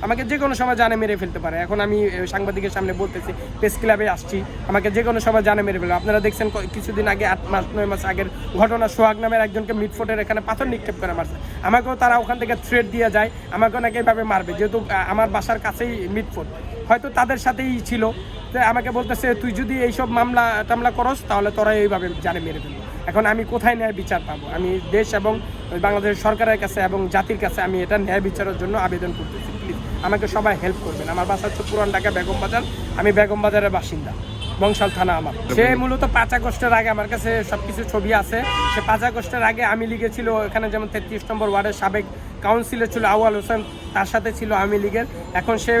আমাকে যে কোনো সময় জানে মেরে ফেলতে পারে। এখন আমি সাংবাদিকের সামনে বলতেছি, প্রেস ক্লাবে আসছি, আমাকে যে কোনো সময় জানে মেরে ফেলবে। আপনারা দেখছেন কিছুদিন আগে 8 মাস 9 মাস আগের ঘটনা, সোহাগ নামের একজনকে মিটফোর্টের এখানে পাথর নিক্ষেপ করে মারছে। আমাকেও তারা ওখান থেকে থ্রেট দিয়ে যায়, আমাকেও নাকি এভাবে মারবে, যেহেতু আমার বাসার কাছেই মিটফোর্ট, হয়তো তাদের সাথেই ছিল। তো আমাকে বলতেছে তুই যদি এইসব মামলা টামলা করস তাহলে তোরা এইভাবে জানে মেরে ফেলবো। এখন আমি কোথায় ন্যায় বিচার পাবো? আমি দেশ এবং বাংলাদেশ সরকারের কাছে এবং জাতির কাছে আমি এটা ন্যায় বিচারের জন্য আবেদন করতেছি। প্লিজ আমাকে সবাই হেল্প করবেন। আমার বাসা হচ্ছে পুরান ঢাকা বেগম বাজার, আমি বেগম বাজারের বাসিন্দা, বংশাল থানা আমার। সে মূলত 5 আগস্টের আগে, আমার কাছে সবকিছু ছবি আছে, সে 5 আগস্টের আগে আমি লীগে ছিল, এখানে যেমন 33 নম্বর ওয়ার্ডের সাবেক কাউন্সিলর ছিল আউয়াল হোসেন, তার সাথে ছিল আমি লীগের। এখন সে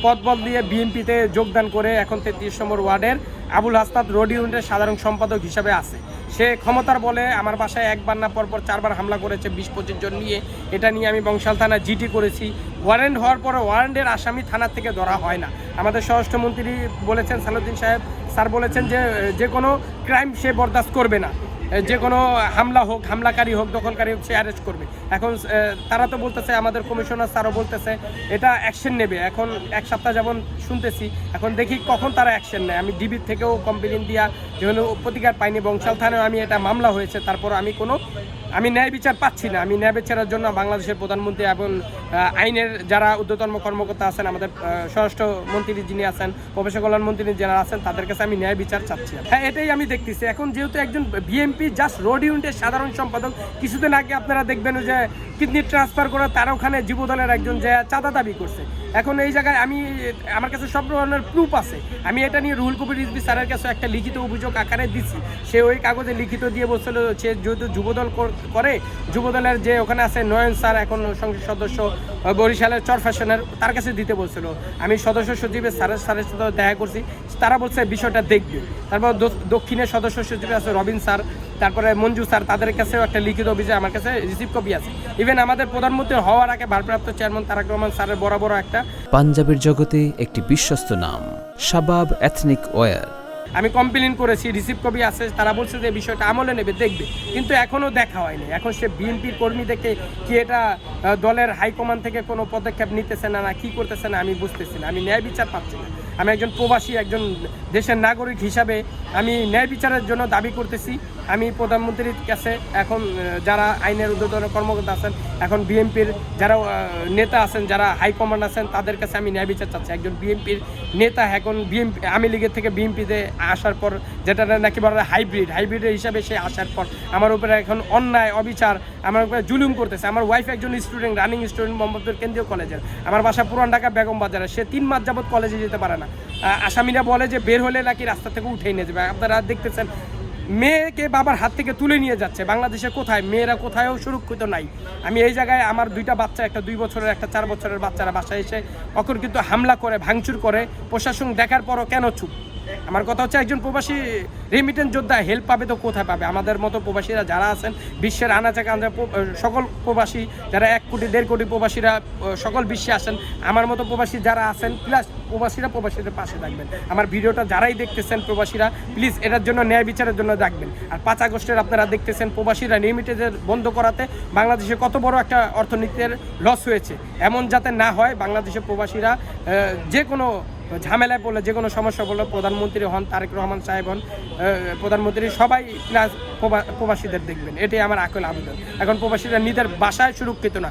পদ বদলিয়ে বিএনপিতে যোগদান করে এখন 33 নম্বর ওয়ার্ডের আবুল হাসনাত রোড ইউনিটের সাধারণ সম্পাদক হিসাবে আছে। সে ক্ষমতার বলে আমার বাসায় একবার না পরপর 4বার হামলা করেছে 20-25 জন নিয়ে। এটা নিয়ে আমি বংশাল থানা জিটি করেছি। ওয়ারেন্ট হওয়ার পরে ওয়ারেন্টের আসামি থানা থেকে ধরা হয় না। আমাদের স্বরাষ্ট্রমন্ত্রী বলেছেন, সালাউদ্দিন সাহেব স্যার বলেছেন যে কোনো ক্রাইম সে বরদাস্ত করবে না, যে কোনো হামলা হোক, হামলাকারী হোক, দখলকারী হোক, সে অ্যারেস্ট করবে। এখন তারা তো বলতেছে, আমাদের কমিশনার স্যারও বলতেছে এটা অ্যাকশন নেবে। এখন 1 সপ্তাহ যেমন শুনতেছি, এখন দেখি কখন তারা অ্যাকশন নেয়। আমি ডিবির থেকেও কমপ্লেন দিয়া যেন প্রতিকার পাইনি, বংশাল থানায় আমি এটা মামলা হয়েছে, তারপর আমি ন্যায় বিচার পাচ্ছি না। আমি ন্যায় বিচারের জন্য বাংলাদেশের প্রধানমন্ত্রী এবং আইনের যারা ঊর্ধ্বতন কর্মকর্তা আছেন, আমাদের স্বরাষ্ট্রমন্ত্রী যিনি আছেন, প্রফেশনাল কল্যাণ মন্ত্রী যারা আছেন, তাদের কাছে আমি ন্যায় বিচার চাচ্ছি। হ্যাঁ, এটাই আমি দেখতেছি। এখন যেহেতু একজন বিএনপি জাস্ট রোড ইউনিটের সাধারণ সম্পাদক, কিছুদিন আগে আপনারা দেখবেন যে কিডনি ট্রান্সফার করে তারা ওখানে যুবদলের একজন যে চাঁদা দাবি করছে। এখন এই জায়গায় আমার কাছে সব ধরনের প্রুফ আছে। আমি এটা নিয়ে রুহুল কবির রিজভী স্যারের কাছে একটা লিখিত অভিযোগ আকারে দিচ্ছি। সে ওই কাগজে লিখিত দিয়ে বলছিল সে যেহেতু যুবদল করে, যুবদলের যে ওখানে আছে নয়ন স্যার, এখন সংসদ সদস্য বরিশালের চরফ্যাশনের, তার কাছে দিতে বলছিল। আমি সদস্য সচিবের স্যারের সাথে দেখা করছি, তারা বলছে বিষয়টা দেখবে। তারপর দক্ষিণের সদস্য সচিব আছে রবিন স্যার, তারপরে মঞ্জু স্যার, তাদের কাছেও একটা লিখিত অভিযোগ আমার কাছে রিসিভ কপি আছে। ইভেন আমাদের প্রধানমন্ত্রী হওয়ার আগে ভারপ্রাপ্ত চেয়ারম্যান তারেক রহমান স্যারের বড় একটা পাঞ্জাবের জগতে একটি বিশ্বস্ত নাম শাবাব এথনিক ওয়্যার। আমি কমপ্লেন করেছি, রিসিভ কপি আছে। তারা বলছে যে বিষয়টা আমলে নেবে, দেখবে, কিন্তু এখনও দেখা হয়নি। এখন সে বিএনপির কর্মী দেখে কি এটা দলের হাইকমান্ড থেকে কোনো পদক্ষেপ নিতেছে না কি করতেছে না আমি বুঝতেছি না। আমি ন্যায় বিচার পাচ্ছি না। আমি একজন প্রবাসী, একজন দেশের নাগরিক হিসাবে আমি ন্যায় বিচারের জন্য দাবি করতেছি। আমি প্রধানমন্ত্রীর কাছে, এখন যারা আইনের ঊর্ধ্বতন কর্মকর্তা আছেন, এখন বিএনপির যারা নেতা আছেন, যারা হাইকমান্ড আছেন, তাদের কাছে আমি ন্যায় বিচার চাচ্ছি। একজন বিএনপির নেতা এখন আমি লীগের থেকে বিএনপিতে আসার পর, যেটা নাকি বলা হাইব্রিডের হিসাবে সে আসার পর আমার উপরে এখন অন্যায় অবিচার, আমার উপরে জুলুম করতেছে। আমার ওয়াইফ একজন স্টুডেন্ট, রানিং স্টুডেন্ট মোহাম্মদপুর কেন্দ্রীয় কলেজের। আমার বাসা পুরান ঢাকা বেগম বাজারে। সে 3 মাস যাবৎ কলেজে যেতে পারে না। আসামিরা বলে যে বের হলে নাকি রাস্তা থেকে উঠেই নিয়ে যাবে। আপনারা দেখতেছেন মেয়েকে বাবার হাত থেকে তুলে নিয়ে যাচ্ছে। বাংলাদেশে কোথায় মেয়েরা কোথায়ও সুরক্ষিত নাই। আমি এই জায়গায় আমার 2টা বাচ্চা, একটা 2 বছরের, একটা 4 বছরের বাচ্চারা বাসায় এসে অকর্কিত হামলা করে, ভাঙচুর করে, প্রশাসন দেখার পরও কেন চুপ? আমার কথা হচ্ছে, একজন প্রবাসী রেমিটেন্স যোদ্ধা হেল্প পাবে তো কোথায় পাবে? আমাদের মতো প্রবাসীরা যারা আছেন বিশ্বের আনাচে কানাচে, সকল প্রবাসী যারা 1 কোটি 1.5 কোটি প্রবাসীরা সকল বিশ্বে আসেন, আমার মতো প্রবাসী যারা আছেন, প্লাস প্রবাসীদের পাশে থাকবেন। আমার ভিডিওটা যারাই দেখতেছেন প্রবাসীরা, প্লিজ এটার জন্য ন্যায় বিচারের জন্য রাখবেন। আর 5 আগস্টের আপনারা দেখতেছেন প্রবাসীরা রেমিটেন্স বন্ধ করাতে বাংলাদেশে কত বড় একটা অর্থনীতির লস হয়েছে। এমন যাতে না হয়, বাংলাদেশের প্রবাসীরা যে কোনো ঝামেলায় পড়লে, যে কোনো সমস্যা পড়লে প্রধানমন্ত্রী হন, তারেক রহমান সাহেব হন, প্রধানমন্ত্রী সবাই প্রবাসীদের দেখবেন। এটাই আমার আকুল আবেদন। এখন প্রবাসীরা নিজের বাসায় সুরক্ষিত না,